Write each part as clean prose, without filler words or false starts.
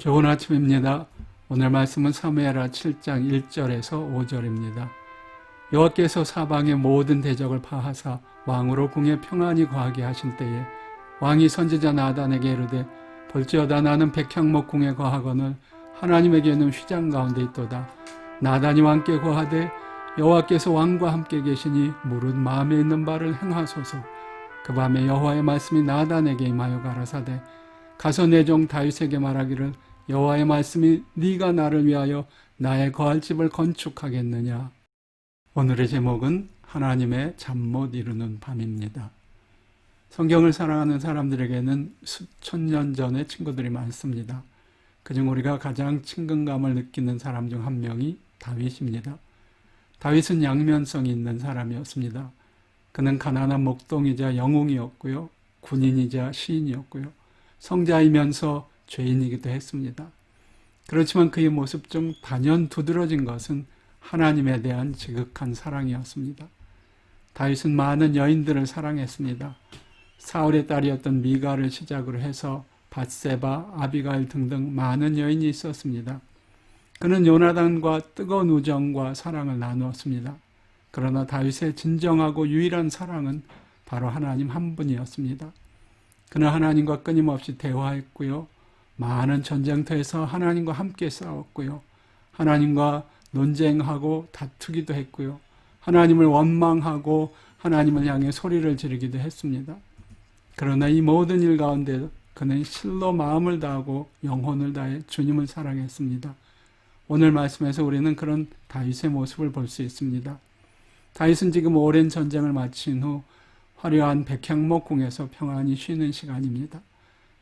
좋은 아침입니다. 오늘 말씀은 사무엘하 7장 1절에서 5절입니다. 여호와께서 사방의 모든 대적을 파하사 왕으로 궁에 평안히 거하게 하신 때에 왕이 선지자 나단에게 이르되 볼지어다 나는 백향목 궁에 거하거늘 하나님에게 있는 휘장 가운데 있도다. 나단이 왕께 고하되 여호와께서 왕과 함께 계시니 무릇 마음에 있는 바를 행하소서. 그 밤에 여호와의 말씀이 나단에게 임하여 가라사대 가서 내 종 다윗에게 말하기를 여호와의 말씀이 네가 나를 위하여 나의 거할 집을 건축하겠느냐. 오늘의 제목은 하나님의 잠 못 이루는 밤입니다. 성경을 사랑하는 사람들에게는 수천 년 전의 친구들이 많습니다. 그중 우리가 가장 친근감을 느끼는 사람 중 한 명이 다윗입니다. 다윗은 양면성이 있는 사람이었습니다. 그는 가난한 목동이자 영웅이었고요. 군인이자 시인이었고요. 성자이면서 죄인이기도 했습니다. 그렇지만 그의 모습 중 단연 두드러진 것은 하나님에 대한 지극한 사랑이었습니다. 다윗은 많은 여인들을 사랑했습니다. 사울의 딸이었던 미가를 시작으로 해서 밧세바, 아비가일 등등 많은 여인이 있었습니다. 그는 요나단과 뜨거운 우정과 사랑을 나누었습니다. 그러나 다윗의 진정하고 유일한 사랑은 바로 하나님 한 분이었습니다. 그는 하나님과 끊임없이 대화했고요. 많은 전쟁터에서 하나님과 함께 싸웠고요. 하나님과 논쟁하고 다투기도 했고요. 하나님을 원망하고 하나님을 향해 소리를 지르기도 했습니다. 그러나 이 모든 일 가운데 그는 실로 마음을 다하고 영혼을 다해 주님을 사랑했습니다. 오늘 말씀에서 우리는 그런 다윗의 모습을 볼 수 있습니다. 다윗은 지금 오랜 전쟁을 마친 후 화려한 백향목궁에서 평안히 쉬는 시간입니다.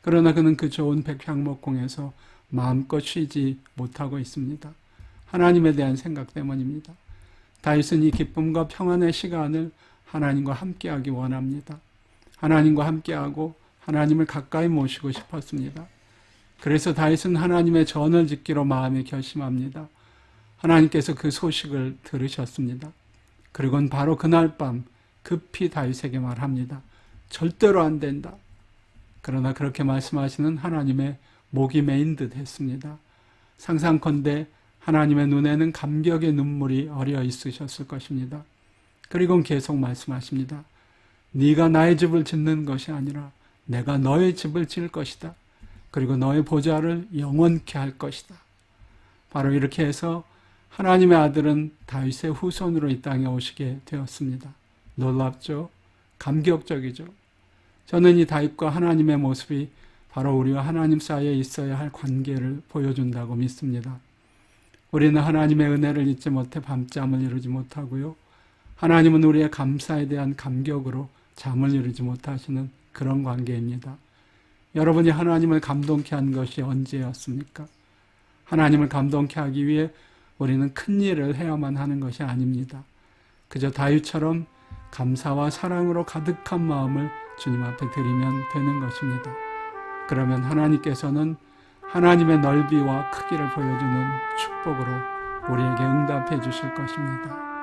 그러나 그는 그 좋은 백향목궁에서 마음껏 쉬지 못하고 있습니다. 하나님에 대한 생각 때문입니다. 다윗은 이 기쁨과 평안의 시간을 하나님과 함께하기 원합니다. 하나님과 함께하고 하나님을 가까이 모시고 싶었습니다. 그래서 다윗은 하나님의 전을 짓기로 마음에 결심합니다. 하나님께서 그 소식을 들으셨습니다. 그리고는 바로 그날 밤 급히 다윗에게 말합니다. 절대로 안 된다. 그러나 그렇게 말씀하시는 하나님의 목이 메인 듯 했습니다. 상상컨대 하나님의 눈에는 감격의 눈물이 어려 있으셨을 것입니다. 그리고는 계속 말씀하십니다. 네가 나의 집을 짓는 것이 아니라 내가 너의 집을 지을 것이다. 그리고 너의 보좌를 영원케 할 것이다. 바로 이렇게 해서 하나님의 아들은 다윗의 후손으로 이 땅에 오시게 되었습니다. 놀랍죠? 감격적이죠? 저는 이 다윗과 하나님의 모습이 바로 우리와 하나님 사이에 있어야 할 관계를 보여준다고 믿습니다. 우리는 하나님의 은혜를 잊지 못해 밤잠을 이루지 못하고요. 하나님은 우리의 감사에 대한 감격으로 잠을 이루지 못하시는 그런 관계입니다. 여러분이 하나님을 감동케 한 것이 언제였습니까? 하나님을 감동케 하기 위해 우리는 큰 일을 해야만 하는 것이 아닙니다. 그저 다윗처럼 감사와 사랑으로 가득한 마음을 주님 앞에 드리면 되는 것입니다. 그러면 하나님께서는 하나님의 넓이와 크기를 보여주는 축복으로 우리에게 응답해 주실 것입니다.